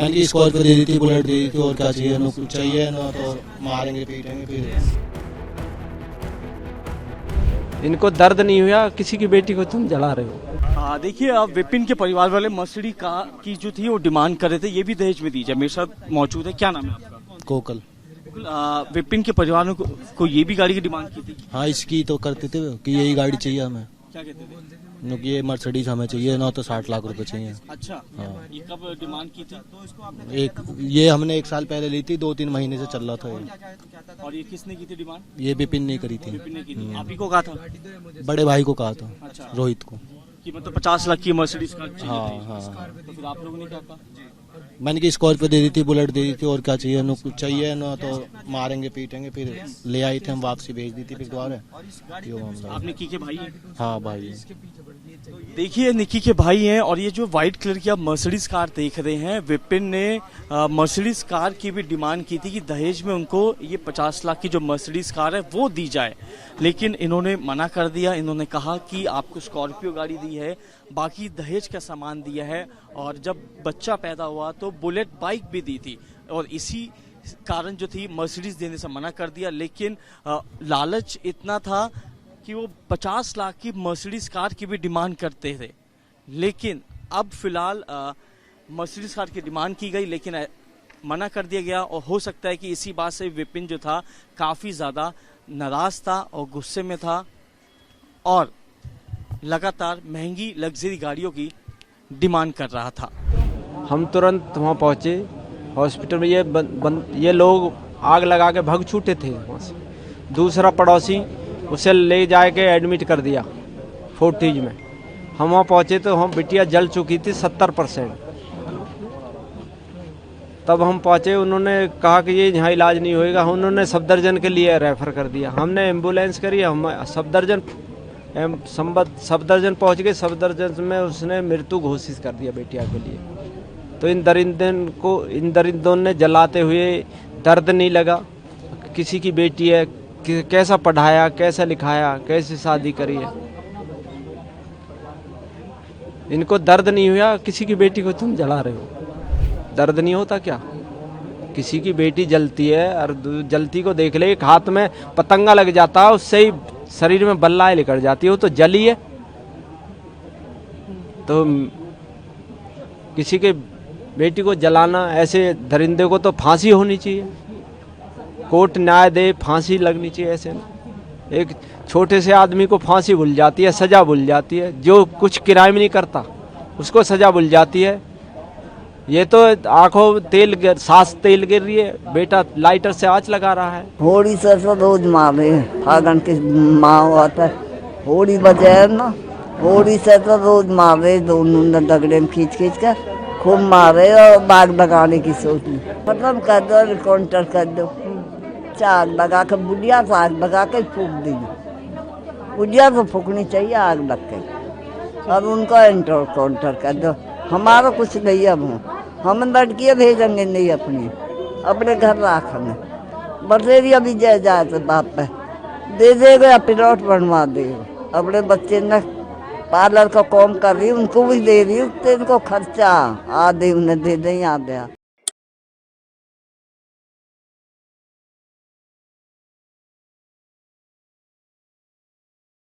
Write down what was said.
मैंने की स्कॉर्पियो दे दी थी, बुलेट दे दी थी, और क्या चाहिए ना, कुछ चाहिए ना तो मारेंगे पीटेंगे फिर। इनको दर्द नहीं हुआ किसी की बेटी को तुम जला रहे हो। देखिए, अब विपिन के परिवार वाले मर्सिडीज कार की जो थी वो डिमांड कर रहे थे, ये भी दहेज में दी जाए। मेरे साथ मौजूद है, क्या नाम है आपका? कोकल। विपिन के परिवार को ये भी गाड़ी की डिमांड की थी? हाँ, इसकी तो करते थे कि यही गाड़ी चाहिए हमें, क्या कहते थे? कि ये मर्सिडीज हमें चाहिए ना तो 60 लाख रुपए चाहिए। अच्छा, हाँ। ये कब डिमांड की थी? ये हमने 1 साल पहले ली थी, 2-3 महीने से चल रहा था ये। और ये किसने की थी डिमांड? ये विपिन ने करी थी। विपिन ने की थी। आप ही को कहा था? बड़े भाई को कहा था। अच्छा। रोहित को। कि मतलब 50 लाख की मर्सिडीज कार चाहिए हाँ थी। हाँ। तो फिर आप लोगों ने क्या कहा? मैंने की स्कॉर्पियो दे दी थी, बुलेट दे दी थी, और क्या चाहिए ना, कुछ चाहिए ना तो मारेंगे पीटेंगे फिर। ले आई थे हम, वापसी भेज दी थी फिर दोबारा। आप निक्की के भाई हैं? हाँ भाई। देखिए, निक्की के भाई हैं। और ये जो व्हाइट कलर की आप मर्सिडीज कार देख रहे हैं, विपिन ने मर्सिडीज कार की भी डिमांड की थी कि दहेज में उनको ये 50 लाख की जो मर्सिडीज कार है वो दी जाए, लेकिन इन्होंने मना कर दिया। इन्होंने कहा कि आपको स्कॉर्पियो गाड़ी दी है, बाकी दहेज का सामान दिया है, और जब बच्चा पैदा हुआ तो बुलेट बाइक भी दी थी, और इसी कारण जो थी मर्सिडीज देने से मना कर दिया। लेकिन लालच इतना था कि वो 50 लाख की मर्सिडीज कार की भी डिमांड करते थे। लेकिन अब फिलहाल मर्सिडीज कार की डिमांड की गई, लेकिन मना कर दिया गया। और हो सकता है कि इसी बात से विपिन जो था काफ़ी ज़्यादा नाराज था और गुस्से में था, और लगातार महंगी लग्जरी गाड़ियों की डिमांड कर रहा था। हम तुरंत वहाँ पहुँचे हॉस्पिटल में। ये लोग आग लगा के भाग छूटे थे वहाँ से। दूसरा पड़ोसी उसे ले जाके एडमिट कर दिया फोर्टिज में। हम वहाँ पहुँचे तो हम बिटिया जल चुकी थी 70%। तब हम पहुँचे, उन्होंने कहा कि ये यहाँ इलाज नहीं होएगा। उन्होंने सफदरजंग के लिए रेफ़र कर दिया। हमने एम्बुलेंस करी, हम सफदरजंग पहुँच गए। सफदरजंग में उसने मृत्यु घोषित कर दिया बिटिया के लिए। तो इन दरिंदों ने जलाते हुए, दर्द नहीं लगा, किसी की बेटी है, कैसा पढ़ाया, कैसा लिखाया, कैसे शादी करी है। इनको दर्द नहीं हुआ किसी की बेटी को तुम जला रहे हो। दर्द नहीं होता क्या? किसी की बेटी जलती है, और जलती को देख ले, एक हाथ में पतंगा लग जाता है, उससे ही शरीर में बल्लाएं निकल जाती है, वो तो जली है। तो किसी के बेटी को जलाना, ऐसे दरिंदे को तो फांसी होनी चाहिए। कोर्ट न्याय दे, फांसी लगनी चाहिए। ऐसे एक छोटे से आदमी को फांसी भूल जाती है, सजा भूल जाती है। जो कुछ क्राइम नहीं करता उसको सजा भूल जाती है। ये तो आंखों सांस तेल गिर रही है, बेटा लाइटर से आँच लगा रहा है। होली से तो रोज मारे फागन के माँ आता है, होली बजाय ना, होली से तो रोज मारे, दोनों दगड़े में खींच के खूब मारे, और बाग लगाने की सोच ली। मतलब कर दो, काउंटर कर दो, चार लगा के बुढ़िया से आग लगा के फूक दी। बुढ़िया तो फूकनी चाहिए आग लग के, और उनका एंटर काउंटर कर दो। हमारा कुछ नहीं, अब हम लड़कियाँ भेजेंगे नहीं, अपने घर रखेंगे। बसेरी अभी जाए तो बाप पे दे देगा, प्लॉट बनवा देगा। अपने बच्चे ने पार्लर का काम कर रही, उनको भी दे रही, उनको खर्चा आधे उन्हें दे दें, आधे